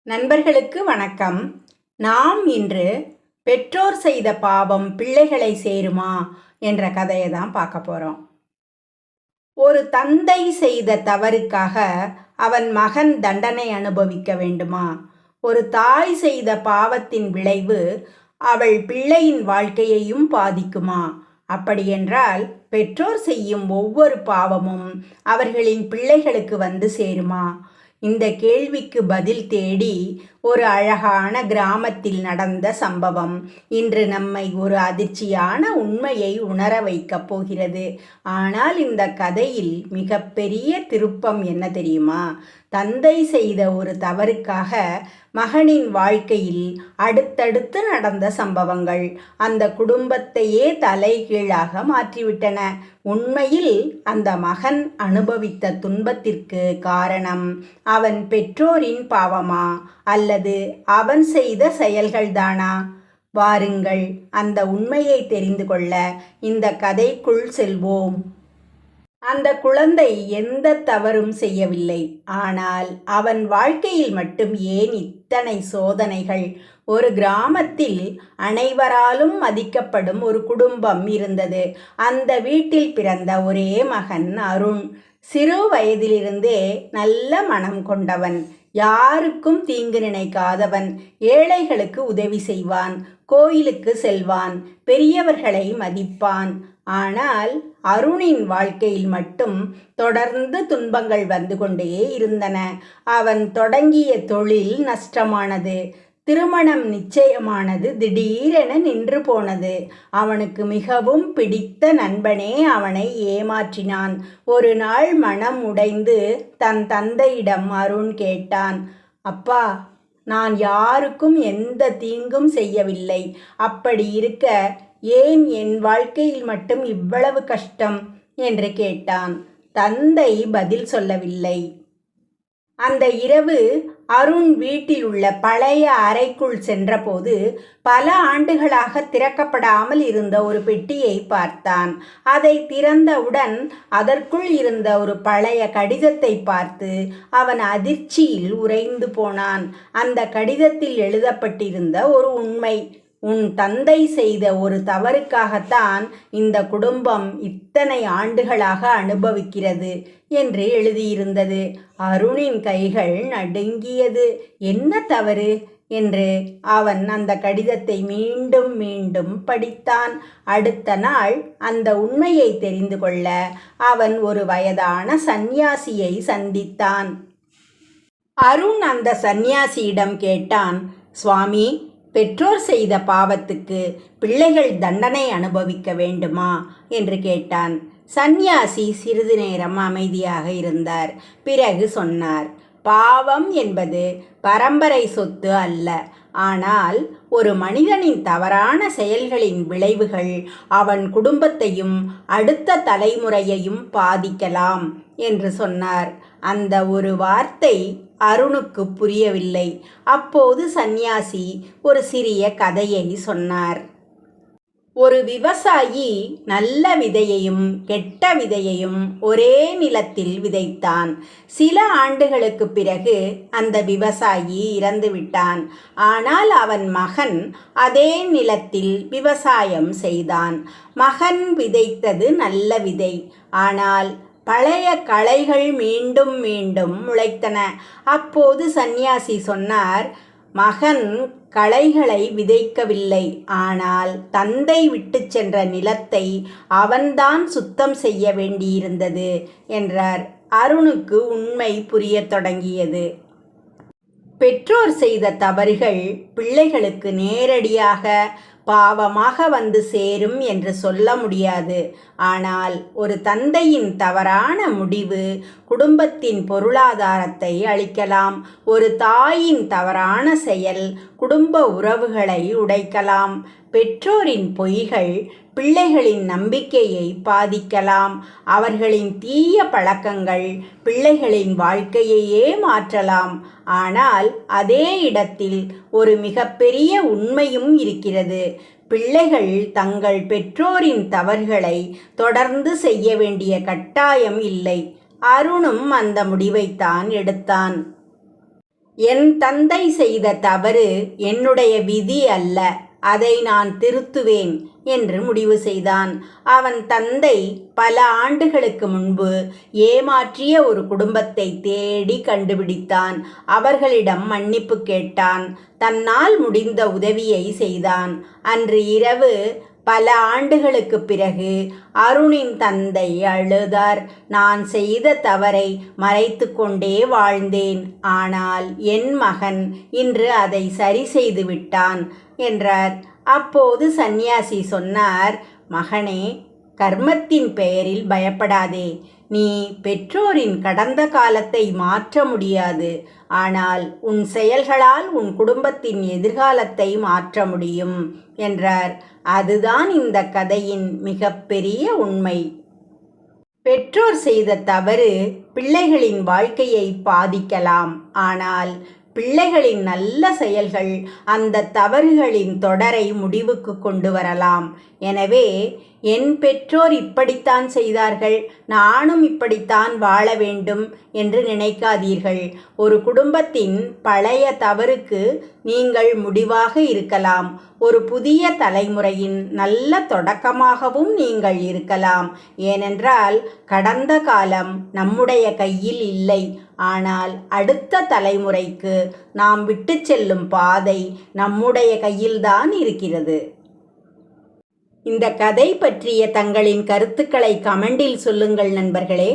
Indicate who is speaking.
Speaker 1: நண்பர்களுக்கு வணக்கம். நாம் இன்று பெற்றோர் செய்த பாவம் பிள்ளைகளை சேருமா என்ற கதையை தான் பார்க்க போறோம். ஒரு தந்தை செய்த தவறுக்காக அவன் மகன் தண்டனை அனுபவிக்க வேண்டுமா? ஒரு தாய் செய்த பாவத்தின் விளைவு அவள் பிள்ளையின் வாழ்க்கையையும் பாதிக்குமா? அப்படியென்றால் பெற்றோர் செய்யும் ஒவ்வொரு பாவமும் அவர்களின் பிள்ளைகளுக்கு வந்து சேருமா? இந்த கேள்விக்கு பதில் தேடி ஒரு அழகான கிராமத்தில் நடந்த சம்பவம் இன்று நம்மை ஒரு அதிர்ச்சியான உண்மையை உணர வைக்கப் போகிறது. ஆனால் இந்த கதையில் மிகப்பெரிய திருப்பம் என்ன தெரியுமா? தந்தை செய்த ஒரு தவறுக்காக மகனின் வாழ்க்கையில் அடுத்தடுத்து நடந்த சம்பவங்கள் அந்த குடும்பத்தையே தலைகீழாக மாற்றிவிட்டன. உண்மையில் அந்த மகன் அனுபவித்த துன்பத்திற்கு காரணம் அவன் பெற்றோரின் பாவமா அல்லது அவன் செய்த செயல்கள்தானா? வாருங்கள், அந்த உண்மையை தெரிந்து கொள்ள இந்த கதைக்குள் செல்வோம். அந்த குழந்தை எந்த தவறும் செய்யவில்லை. ஆனால் அவன் வாழ்க்கையில் மட்டும் ஏன் இத்தனை சோதனைகள்? ஒரு கிராமத்தில் அனைவராலும் மதிக்கப்படும் ஒரு குடும்பம் இருந்தது. அந்த வீட்டில் பிறந்த ஒரே மகன் அருண். சிறு வயதிலிருந்தே நல்ல மனம் கொண்டவன், யாருக்கும் தீங்கு நினைக்காதவன், ஏழைகளுக்கு உதவி செய்வான், கோயிலுக்கு செல்வான், பெரியவர்களை மதிப்பான். ஆனால் அருணின் வாழ்க்கையில் மட்டும் தொடர்ந்து துன்பங்கள் வந்து கொண்டே இருந்தன. அவன் தொடங்கிய தொழில் நஷ்டமானது. திருமணம் நிச்சயமானது திடீரென நின்று போனது. அவனுக்கு மிகவும் பிடித்த நண்பனே அவனை ஏமாற்றினான். ஒரு நாள் மனம் உடைந்து தன் தந்தையிடம் அருண் கேட்டான், அப்பா, நான் யாருக்கும் எந்த தீங்கும் செய்யவில்லை. அப்படி இருக்க ஏன் என் வாழ்க்கையில் மட்டும் இவ்வளவு கஷ்டம் என்று கேட்டான். தந்தை பதில் சொல்லவில்லை. அந்த இரவு அருண் வீட்டில் உள்ள பழைய அறைக்குள் சென்றபோது பல ஆண்டுகளாக திறக்கப்படாமல் இருந்த ஒரு பெட்டியை பார்த்தான். அதை திறந்தவுடன் அதற்குள் இருந்த ஒரு பழைய கடிதத்தை பார்த்து அவன் அதிர்ச்சியில் உறைந்து போனான். அந்த கடிதத்தில் எழுதப்பட்டிருந்த ஒரு உண்மை: உன் தந்தை செய்த ஒரு தவறுக்காகத்தான் இந்த குடும்பம் இத்தனை ஆண்டுகளாக அனுபவிக்கிறது என்று எழுதியிருந்தது. அருணின் கைகள் நடுங்கியது. என்ன தவறு என்று அவன் அந்த கடிதத்தை மீண்டும் மீண்டும் படித்தான். அடுத்த நாள் அந்த உண்மையை தெரிந்து கொள்ள அவன் ஒரு வயதான சந்நியாசியை சந்தித்தான். அருண் அந்த சந்நியாசியிடம் கேட்டான், சுவாமி, பெற்றோர் செய்த பாவத்துக்கு பிள்ளைகள் தண்டனை அனுபவிக்க வேண்டுமா என்று கேட்டான். சந்நியாசி சிறிது நேரம் அமைதியாக இருந்தார். பிறகு சொன்னார், பாவம் என்பது பரம்பரை சொத்து அல்ல. ஆனால் ஒரு மனிதனின் தவறான செயல்களின் விளைவுகள் அவன் குடும்பத்தையும் அடுத்த தலைமுறையையும் பாதிக்கலாம் என்று சொன்னார். அந்த ஒரு வார்த்தை அருணுக்கு புரியவில்லை. அப்போது சந்நியாசி ஒரு சிறிய கதையை சொன்னார். ஒரு விவசாயி நல்ல விதையையும் கெட்ட விதையையும் ஒரே நிலத்தில் விதைத்தான். சில ஆண்டுகளுக்கு பிறகு அந்த விவசாயி இறந்துவிட்டான். ஆனால் அவன் மகன் அதே நிலத்தில் விவசாயம் செய்தான். மகன் விதைத்தது நல்ல விதை. ஆனால் பழைய களைகள் மீண்டும் மீண்டும் முளைத்தன. அப்போது சந்நியாசி சொன்னார், மகன் களைகளை விதைக்கவில்லை, ஆனால் தந்தை விட்டு சென்ற நிலத்தை அவன்தான் சுத்தம் செய்ய வேண்டியிருந்தது என்றார். அருணுக்கு உண்மை புரியத் தொடங்கியது. பெற்றோர் செய்த தவறுகள் பிள்ளைகளுக்கு நேரடியாக பாவமாக வந்து சேரும் என்று சொல்ல முடியாது. ஆனால் ஒரு தந்தையின் தவறான முடிவு குடும்பத்தின் பொருளாதாரத்தை அழிக்கலாம். ஒரு தாயின் தவறான செயல் குடும்ப உறவுகளை உடைக்கலாம். பெற்றோரின் பொய்கள் பிள்ளைகளின் நம்பிக்கையை பாதிக்கலாம். அவர்களின் தீய பழக்கங்கள் பிள்ளைகளின் வாழ்க்கையையே மாற்றலாம். ஆனால் அதே இடத்தில் ஒரு மிகப்பெரிய உண்மையும் இருக்கிறது. பிள்ளைகள் தங்கள் பெற்றோரின் தவறுகளை தொடர்ந்து செய்ய வேண்டிய கட்டாயம் இல்லை. அருணும் அந்த முடிவைத்தான் எடுத்தான். என் தந்தை செய்த தவறு என்னுடைய விதி அல்ல, அதை நான் திருத்துவேன் என்று முடிவு செய்தான். அவன் தந்தை பல ஆண்டுகளுக்கு முன்பு ஏமாற்றிய ஒரு குடும்பத்தை தேடி கண்டுபிடித்தான். அவர்களிடம் மன்னிப்பு கேட்டான். தன்னால் முடிந்த உதவியை செய்தான். அன்று இரவு பல ஆண்டுகளுக்கு பிறகு அருணின் தந்தை அழுதார். நான் செய்த தவறை மறைத்து கொண்டே வாழ்ந்தேன், ஆனால் என் மகன் இன்று அதை சரி செய்து விட்டான் என்றார். அப்போது சந்நியாசி சொன்னார், மகனே, கர்மத்தின் பெயரில் பயப்படாதே. நீ பெற்றோரின் கடந்த காலத்தை மாற்ற முடியாது, ஆனால் உன் செயல்களால் உன் குடும்பத்தின் எதிர்காலத்தை மாற்ற முடியும் என்றார். அதுதான் இந்த கதையின் மிகப்பெரிய உண்மை. பெற்றோர் செய்த தவறு பிள்ளைகளின் வாழ்க்கையை பாதிக்கலாம், ஆனால் பிள்ளைகளின் நல்ல செயல்கள் அந்த தவறுகளின் தொடரை முடிவுக்கு கொண்டு வரலாம். எனவே என் பெற்றோர் இப்படித்தான் செய்தார்கள், நானும் இப்படித்தான் வாழ வேண்டும் என்று நினைக்காதீர்கள். ஒரு குடும்பத்தின் பழைய தவறுக்கு நீங்கள் முடிவாக இருக்கலாம். ஒரு புதிய தலைமுறையின் நல்ல தொடக்கமாகவும் நீங்கள் இருக்கலாம். ஏனென்றால் கடந்த காலம் நம்முடைய கையில் இல்லை, ஆனால் அடுத்த தலைமுறைக்கு நாம் விட்டு செல்லும் பாதை நம்முடைய கையில்தான் இருக்கிறது. இந்த கதை பற்றிய தங்களின் கருத்துக்களை கமெண்டில் சொல்லுங்கள் நண்பர்களே.